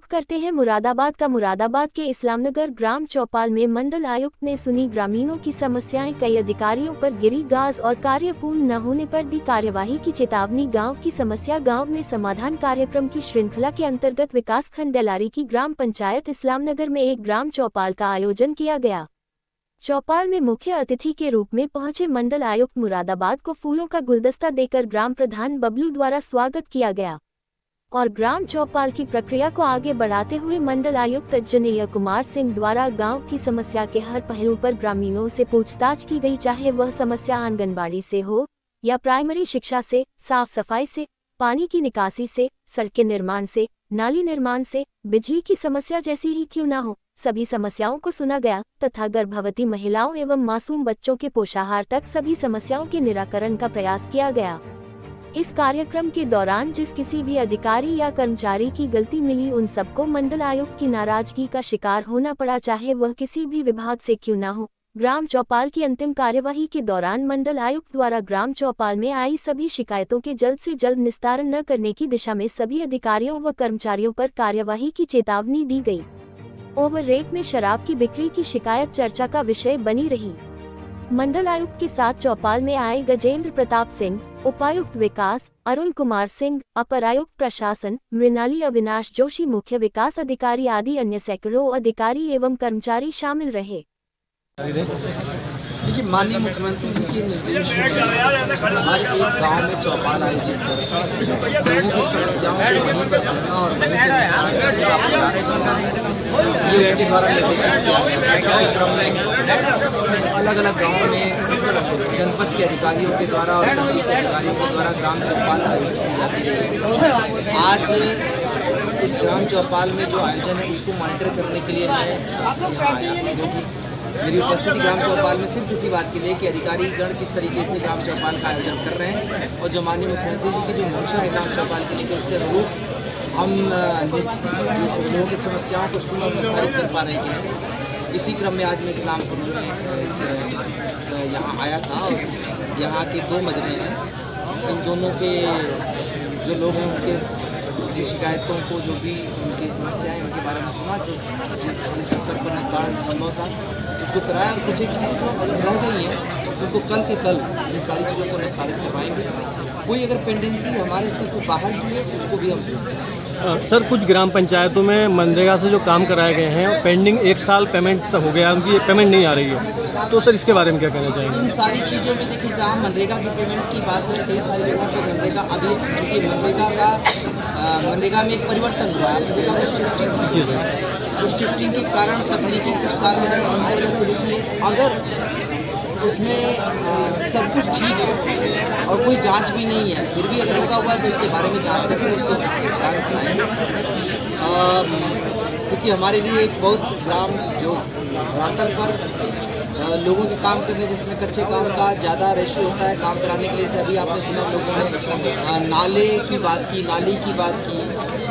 रुख करते हैं मुरादाबाद का। मुरादाबाद के इस्लामनगर ग्राम चौपाल में मंडल आयुक्त ने सुनी ग्रामीणों की समस्याएं। कई अधिकारियों पर गिरी गाज और कार्य पूर्ण न होने पर दी कार्यवाही की चेतावनी। गांव की समस्या गांव में समाधान कार्यक्रम की श्रृंखला के अंतर्गत विकासखंड डेलारी की ग्राम पंचायत इस्लामनगर में एक ग्राम चौपाल का आयोजन किया गया। चौपाल में मुख्य अतिथि के रूप में पहुंचे मंडल आयुक्त मुरादाबाद को फूलों का गुलदस्ता देकर ग्राम प्रधान बबलू द्वारा स्वागत किया गया और ग्राम चौपाल की प्रक्रिया को आगे बढ़ाते हुए मंडल आयुक्त जनेय कुमार सिंह द्वारा गांव की समस्या के हर पहलू पर ग्रामीणों से पूछताछ की गई, चाहे वह समस्या आंगनबाड़ी से हो या प्राइमरी शिक्षा से, साफ सफाई से, पानी की निकासी से, सड़क के निर्माण से, नाली निर्माण से, बिजली की समस्या जैसी ही क्यों न हो, सभी समस्याओं को सुना गया तथा गर्भवती महिलाओं एवं मासूम बच्चों के पोषाहार तक सभी समस्याओं के निराकरण का प्रयास किया गया। इस कार्यक्रम के दौरान जिस किसी भी अधिकारी या कर्मचारी की गलती मिली उन सबको मंडल आयुक्त की नाराजगी का शिकार होना पड़ा, चाहे वह किसी भी विभाग से क्यों न हो। ग्राम चौपाल की अंतिम कार्यवाही के दौरान मंडल आयुक्त द्वारा ग्राम चौपाल में आई सभी शिकायतों के जल्द से जल्द निस्तारण न करने की दिशा में सभी अधिकारियों व कर्मचारियों पर कार्यवाही की चेतावनी दी गई। ओवर रेट में शराब की बिक्री की शिकायत चर्चा का विषय बनी रही। मंडल आयुक्त के साथ चौपाल में आए गजेंद्र प्रताप सिंह, उपायुक्त विकास अरुण कुमार सिंह, अपर आयुक्त प्रशासन मृणाली अविनाश जोशी, मुख्य विकास अधिकारी आदि अन्य सैकड़ों अधिकारी एवं कर्मचारी शामिल रहे। देखिए, माननीय मुख्यमंत्री जी के निर्देश हमारे एक गांव में चौपाल आयोजित कर लोगों की समस्याओं को वहीं पर सुनना और वहीं पर निस्तारण करने का ये उनके द्वारा निर्देशित किया गया। अलग अलग गाँव में जनपद के अधिकारियों के द्वारा और तहसील के अधिकारियों के द्वारा ग्राम चौपाल आयोजित की जाती रही। आज इस ग्राम चौपाल में जो आयोजन है उसको मॉनिटर करने के लिए मैं यहाँ आया, क्योंकि मेरी उपस्थिति ग्राम चौपाल में सिर्फ इसी बात के लिए कि अधिकारीगण किस तरीके से ग्राम चौपाल का आयोजन कर रहे हैं और जो माननीय मुख्यमंत्री जी की जो मंशा है ग्राम चौपाल के लिए कि उसके अनुरूप हम लोगों की समस्याओं को सुन और निस्तारित कर पा रहे हैं कि नहीं। इसी क्रम में आज मैं इस्लामपुर में यहाँ आया था और यहाँ के दो मजरे हैं, इन दोनों के जो लोग हैं उनके शिकायतों को, जो भी उनकी समस्याएं उनके बारे में सुना, जो जिस स्तर पर निस्तारण संभव था उसको कराया और कुछ एक चीज़ें जो अगर रह गई हैं उनको कल के कल इन सारी चीज़ों को निस्तारित करवाएंगे। कोई अगर पेंडेंसी हमारे स्तर से बाहर की है तो उसको भी हम सर, कुछ ग्राम पंचायतों में मनरेगा से जो काम कराए गए हैं पेंडिंग 1 साल पेमेंट हो गया, उनकी पेमेंट नहीं आ रही है, तो सर इसके बारे में क्या कहना चाहेंगे? इन सारी चीज़ों में देखिए, जहाँ मनरेगा की पेमेंट की बात है, कई सारी जगहों पर मनरेगा अभी क्योंकि मनरेगा में एक परिवर्तन हुआ है, आपने देखा शिफ्टिंग। जी सर, उस शिफ्टिंग के कारण तकनीकी कुछ कारण है उनकी वजह से रुकी है। अगर उसमें सब कुछ ठीक है और कोई जांच भी नहीं है, फिर भी अगर रुका हुआ है तो उसके बारे में जांच करके उसको ध्यान बनाएंगे, क्योंकि हमारे लिए एक बहुत ग्राम जो धरातल पर लोगों के काम करने जिसमें कच्चे काम का ज़्यादा रेशियो होता है काम कराने के लिए, से अभी आपने सुना लोगों ने नाले की बात की, नाली की बात की,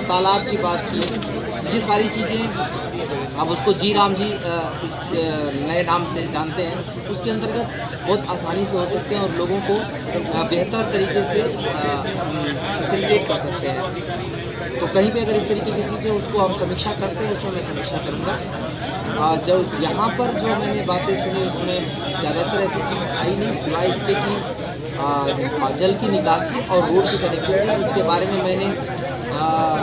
तालाब की बात की, ये सारी चीज़ें अब उसको जी राम जी इस नए नाम से जानते हैं, उसके अंतर्गत बहुत आसानी से हो सकते हैं और लोगों को बेहतर तरीके से फैसिलिटेट कर सकते हैं। तो कहीं पे अगर इस तरीके की चीज़ें उसको हम समीक्षा करते हैं, उसमें मैं समीक्षा करूँगा। जो यहाँ पर जो मैंने बातें सुनी उसमें ज़्यादातर ऐसी चीज़ आई नहीं, सिवाय इसके कि जल की निकासी और रोड की कनेक्टिविटी, इसके बारे में मैंने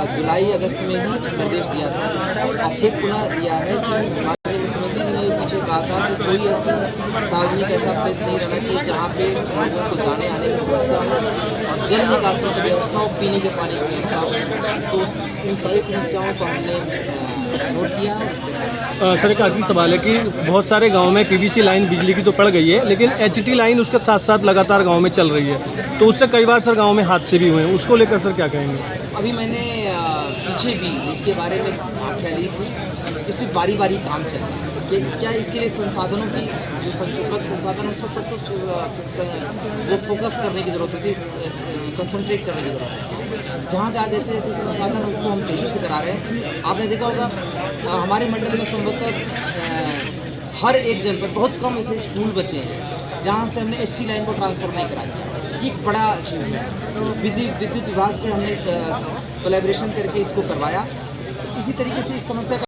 जुलाई अगस्त में ही निर्देश दिया था और फिर पुनः दिया है कि माननीय मुख्यमंत्री जी ने मुझे कहा था कि कोई ऐसी सार्वजनिक ऐसा प्लेस नहीं रहना चाहिए जहाँ पे लोगों को जाने आने में समस्या हो और जल निकासी की व्यवस्था हो, पीने के पानी की व्यवस्था हो। तो उन सारी समस्याओं को हमने नोट किया। सर, एक आखिरी सवाल है कि बहुत सारे गांव में पीवीसी लाइन बिजली की तो पड़ गई है, लेकिन एचटी लाइन उसके साथ साथ लगातार गांव में चल रही है, तो उससे कई बार सर गांव में हादसे भी हुए हैं, उसको लेकर सर क्या कहेंगे? अभी मैंने पीछे भी इसके बारे में आख्या ली थी, इस पर बारी बारी काम चल रहा है कि क्या इसके लिए संसाधनों की जो उपलब्ध संसाधन उससे सबको वो फोकस करने की ज़रूरत होती है, कंसंट्रेट करने की ज़रूरत है। जहाँ जहाँ जैसे ऐसे संसाधन उसको हम तेज़ी से करा रहे हैं। आपने देखा होगा हमारे मंडल में संभवतः हर एक जनपद बहुत कम ऐसे स्कूल बचे हैं जहाँ से हमने एसटी लाइन को ट्रांसफर नहीं करा दिया। ये एक बड़ा अचीवमेंट है। विद्युत विभाग से हमने कोलैबोरेशन करके इसको करवाया इसी तरीके से इस समस्या का